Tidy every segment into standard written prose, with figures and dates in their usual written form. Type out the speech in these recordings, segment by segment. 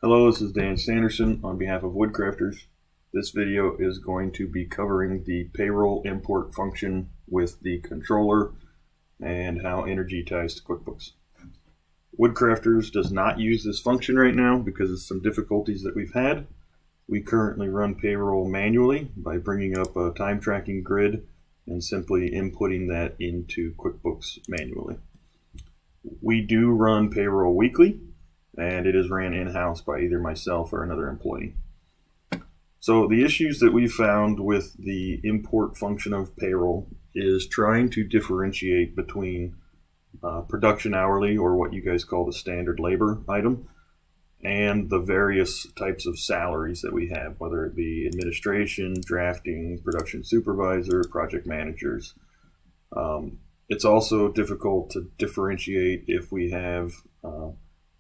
Hello, this is Dan Sanderson on behalf of Woodcrafters. This video is going to be covering the payroll import function with the controller and how energy ties to QuickBooks. Woodcrafters does not use this function right now because of some difficulties that we've had. We currently run payroll manually by bringing up a time tracking grid and simply inputting that into QuickBooks manually. We do run payroll weekly, and it is ran in-house by either myself or another employee. So the issues that we found with the import function of payroll is trying to differentiate between production hourly, or what you guys call the standard labor item, and the various types of salaries that we have, whether it be administration, drafting, production supervisor, project managers. It's also difficult to differentiate if we have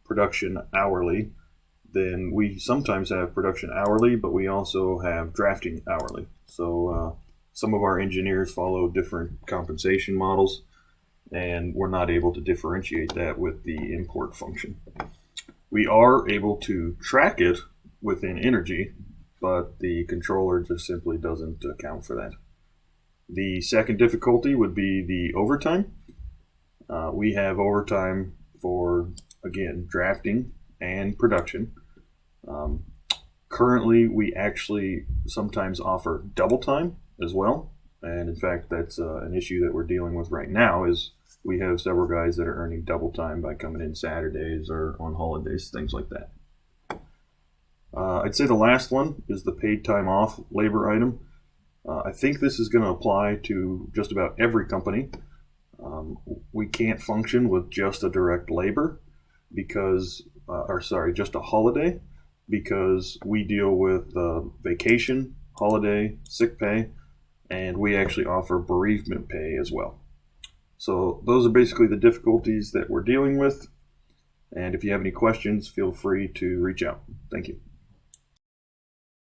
production hourly. Then we sometimes have production hourly, but we also have drafting hourly. So some of our engineers follow different compensation models, and we're not able to differentiate that with the import function. We are able to track it within energy, but the controller just simply doesn't account for that. The second difficulty would be the overtime. We have overtime for, again, drafting and production. Currently, we actually sometimes offer double time as well. And in fact, that's an issue that we're dealing with right now. Is we have several guys that are earning double time by coming in Saturdays or on holidays, things like that. I'd say the last one is the paid time off labor item. I think this is going to apply to just about every company. We can't function with just a direct labor because, just a holiday, because we deal with vacation, holiday, sick pay, and we actually offer bereavement pay as well. So those are basically the difficulties that we're dealing with. And if you have any questions, feel free to reach out. Thank you.